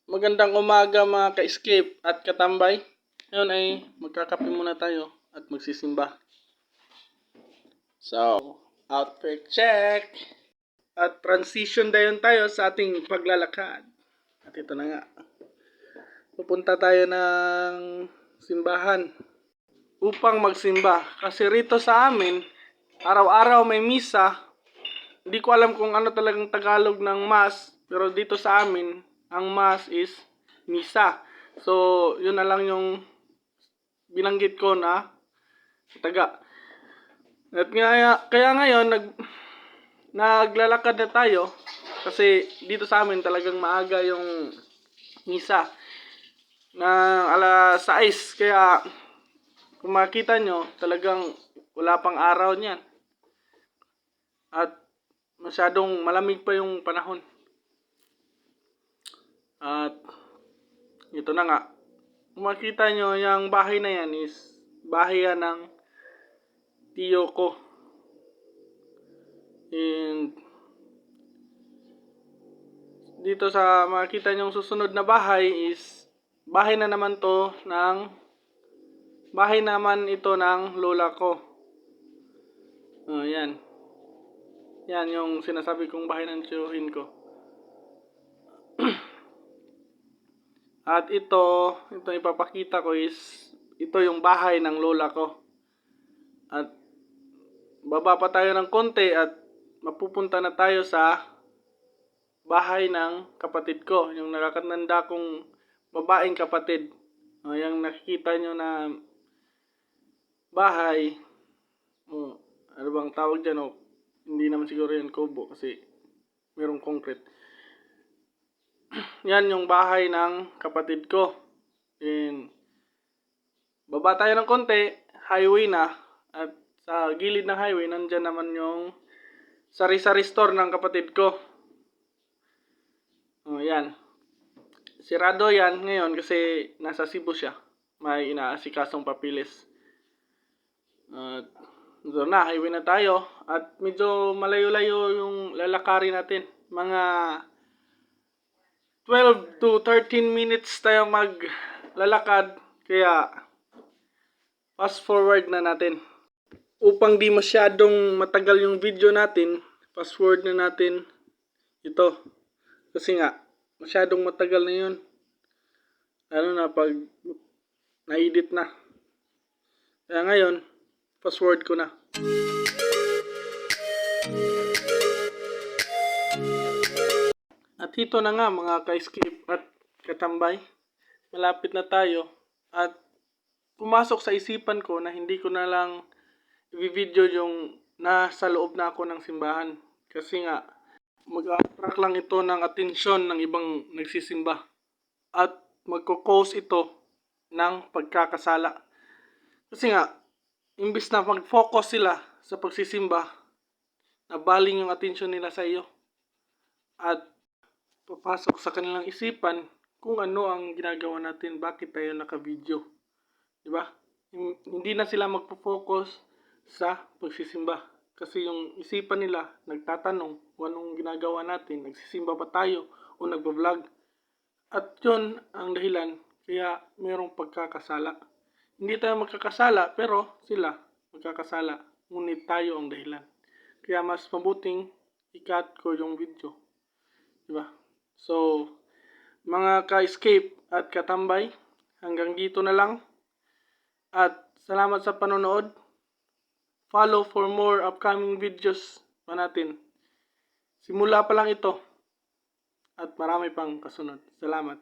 Magandang umaga mga ka-escape at katambay. Ngayon ay magkakape muna tayo at magsisimba. So, outfit check. At transition dayon tayo sa ating paglalakad. At ito na nga. Pupunta tayo ng simbahan upang magsimba. Kasi rito sa amin, araw-araw may misa. Hindi ko alam kung ano talagang Tagalog ng mass. Pero dito sa amin, ang mass is misa. So, yun na lang yung binanggit ko na taga. At kaya ngayon, naglalakad na tayo. Kasi dito sa amin talagang maaga yung misa. Na alas 6. Kaya kung makita nyo, talagang wala pang araw niyan. At masyadong malamig pa yung panahon. At ito na nga. Kung makita nyo, yung bahay na yan is bahay yan ng tiyo ko. And dito sa makita nyo susunod na bahay is bahay na naman to ng bahay naman ito ng lola ko. Yan. Yan yung sinasabi kong bahay ng tiyuhin ko. At ito ipapakita ko is ito yung bahay ng lola ko. At baba pa tayo ng konti at mapupunta na tayo sa bahay ng kapatid ko. Yung nakakatanda kong babaeng kapatid. Yung nakikita nyo na bahay. Ano bang tawag dyan? Hindi naman siguro yan kubo kasi merong concrete. Yan yung bahay ng kapatid ko. And baba tayo ng konti, highway na. At sa gilid ng highway, nandyan naman yung sari-sari store ng kapatid ko. Yan. Sirado yan ngayon kasi nasa Cebu siya. May inaasikasong papilis. So na, highway na tayo. At medyo malayo-layo yung lalakarin natin. Mga 12 to 13 minutes tayo maglalakad. Kaya fast forward na natin. Upang di masyadong matagal yung video natin, fast forward na natin ito. Kasi nga, masyadong matagal na yun. Ano na, pag na-edit na. Kaya ngayon, fast forward ko na. At ito na nga mga ka-escape at katambay. Malapit na tayo. At pumasok sa isipan ko na hindi ko na lang i-video yung nasa loob na ako ng simbahan. Kasi nga, mag-attract lang ito ng atensyon ng ibang nagsisimba. At magkukause ito ng pagkakasala. Kasi nga, imbis na mag-focus sila sa pagsisimba, nabaling yung atensyon nila sa iyo. At papasok sa kanilang isipan kung ano ang ginagawa natin, bakit tayo naka-video. Diba? Hindi na sila magpo-focus sa pagsisimba. Kasi yung isipan nila, nagtatanong kung anong ginagawa natin, nagsisimba ba tayo o nagbablog. At yun ang dahilan kaya mayroong pagkakasala. Hindi tayo magkakasala pero sila magkakasala. Ngunit tayo ang dahilan. Kaya mas mabuting i-cut ko yung video. Diba? So, mga ka-escape at katambay, hanggang dito na lang. At salamat sa panonood. Follow for more upcoming videos pa natin. Simula pa lang ito. At marami pang kasunod. Salamat.